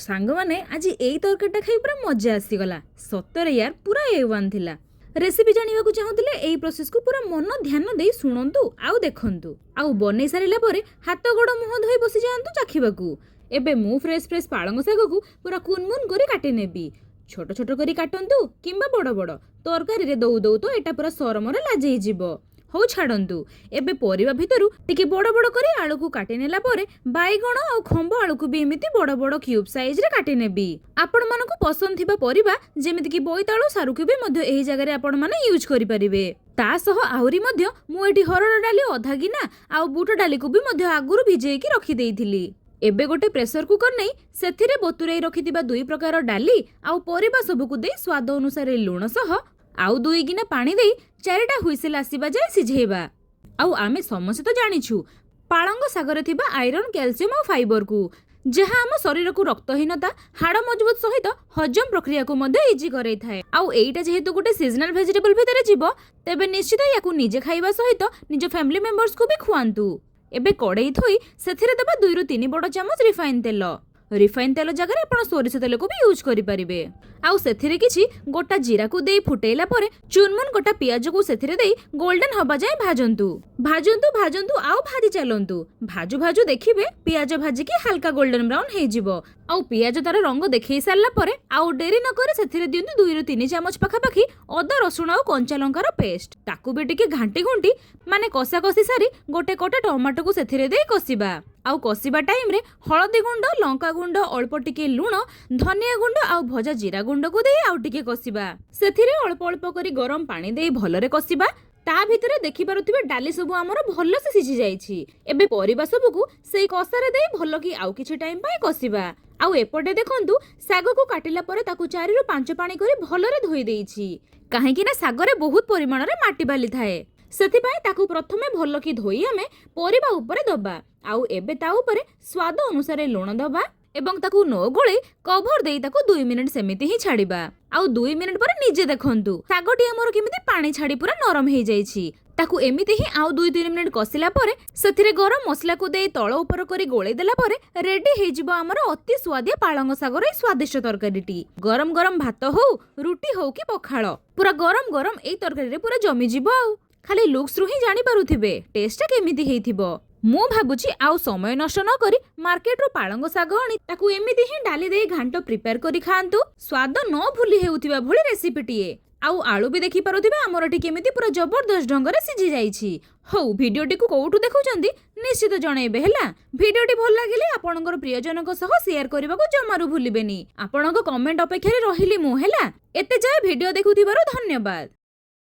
सांग माने आज एई तरकारीटा खाई पूरा मजा आसीगला। सତରେ यार पूरा A1 थिला। रेसिपी जानिबा को चाहुतिले एई प्रोसेस को पूरा मन ध्यान देई सुनंतु आउ देखंतु आउ बनै सारिला परे हाथ गोड़ मुह धोई बसी जांतु चाखिबाकू। एबे मु फ्रेश पालंग शाग को पूरा कुनमुन करी काटी नेबी। छोट छोट करी काटंतु किंबा बड़ बड़ तरकारी रे दउ दउ तो एटा पूरा सरमरे लाजै जिवो। हो छाड़ंतु एबे परिबा भितरु टिके बड़ बड़ करी आलू को काटी नेला परे बाइगण आ खंब आलू को भी एमिति बड़ बड़ क्यूब साइज रे काटी नेबी। आपण मानको पसंद थिबा परिबा जेमिति कि बोईताळू सारुकु भी मध्य एही जगह रे आपण माने यूज करि परिबे। ता सह आहुरी मध्य मु एठी हरड़ डाली अधा गिना आ बूट डाली को भी मध्य आगुरु भिजेई की रखि देइथिली। एबे गोटे प्रेशर कुकर नै सेथिरे बतुरई रखिथिबा दुई प्रकार डाली आ परिबा सबकु देई स्वाद अनुसार लूण सह आउ 2 गिना पानी देई 4टा हुइसेल आसीबा जाय सिझेइबा। आउ आमे समस्त तो जानिछु पालंग सागरे थिबा आयरन कैल्शियम आ फाइबर को जहा आम शरीर को रक्तहीनता हाड़ मजबूत सहित हजम प्रक्रिया को मध्य इजी करई थाए। आउ एइटा जेहेतु गोटे सीजनल वेजिटेबल भितरे जीवो तेबे निश्चित याकू निजे खाइबा सहित निज फैमिली मेंबर्स को भी खुआंतु। एबे कड़ई थोई सेथिरे दबा 2 रु 3 बड़ चामच रिफाइन तेल जगह आपण सोरिष तेल को भी यूज करि परिबे। आउ सेथिरे किछि गोटा जीरा को देई फुटेइला परे चुनमुन गोटा पियाज को सेथिरे देई गोल्डन हबा जाय भाजंतु आउ भाजी चलंतु। भाजु देखिबे पियाज भाजी की हल्का गोल्डन ब्राउन हे जिवो। आउ पियाज तार रंग देखै सारला परे आउ डेरी न करे सेथिरे दियंतु 2 रु 3 चामच पाखा पाखी अदा रसुण आउ कंचा लंकार पेस्ट ताकू भी टिके घांटी घुंटी माने कसा कसी सारी गोटे कोटे टमाटो को सेथिरे देई कसिबा। आउ कसिबा टाइम रे हळदी गुंड लंका गुंड अल्प टिके लूण धनिया गुंड आउ भजा जीरा गुंड को देई आउ टिके कसिबा। सेथिरे अल्प अल्प करी गरम पानी देई भलरे कसिबा। ता भितरे देखि पारुथिबे डाली सब हमर भल्लो से सिझी जाईछि। एबे परिबा सब को सेई कसारे देई भल्लो की आउ किछि टाइम पाई कसिबा। आउ एपटे देखंतु साग को काटिला परे ताकू 4 रु 5 पानी करी भलरे धोई देइछि काहे कि ना सागरे बहुत परिमाण रे माटी बाली थाए। सेथिपाई ताकू प्रथमे भल्लो की धोई आमे परिबा उपरे दबा। आउ एबे ता उपरे स्वाद अनुसार लूण दबा एवं ताकू नो गोळे कवर देई ताकू 2 मिनिट सेमिति ही छाड़िबा। आउ 2 मिनिट पर निजे देखंतु सागटी हमर केमिति पानी छाड़ी पूरा नरम हे जाईछि। ताकू एमिति ही आउ 2-3 मिनिट कसिला परे सेथिरे गरम मसला को देई तळ ऊपर करी गोळै देला परे रेडी हे जिवो हमर अति स्वादिया पालंग सागर ए स्वादिष्ट तरकारीटी। गरम गरम भात हो रुटी हो कि पखाळ पूरा गरम गरम ए तरकारी रे पूरा जमी जिवो। आउ खाली लुक्स रु ही जानि पारुथिबे टेस्ट केमिति हेइथिबो। मु भाबुची आउ समय नष्ट न करी मार्केट रो पालंग साग आनी ताकू एमिति ही डाली देई घांटो प्रिपेयर करी खांतु। स्वाद न भूली हेउथिबा भली रेसिपीटीए। आउ आलू भी देखि पारुथिबा हमर एठी केमिति पूरा जबरदस्त ढंगरे सिझी जाईछि। हौ भिडियोटी को कोउठु देखुचंदी निश्चित जणैबे हैला। भिडियोटी भल लागिले आपनकर प्रियजनक सह शेयर करबा को जमारु भूलिबेनी। आपनक कमेंट अपेक्षा रे रहिली मु हैला। एते जाय भिडियो देखुथिबारो धन्यवाद।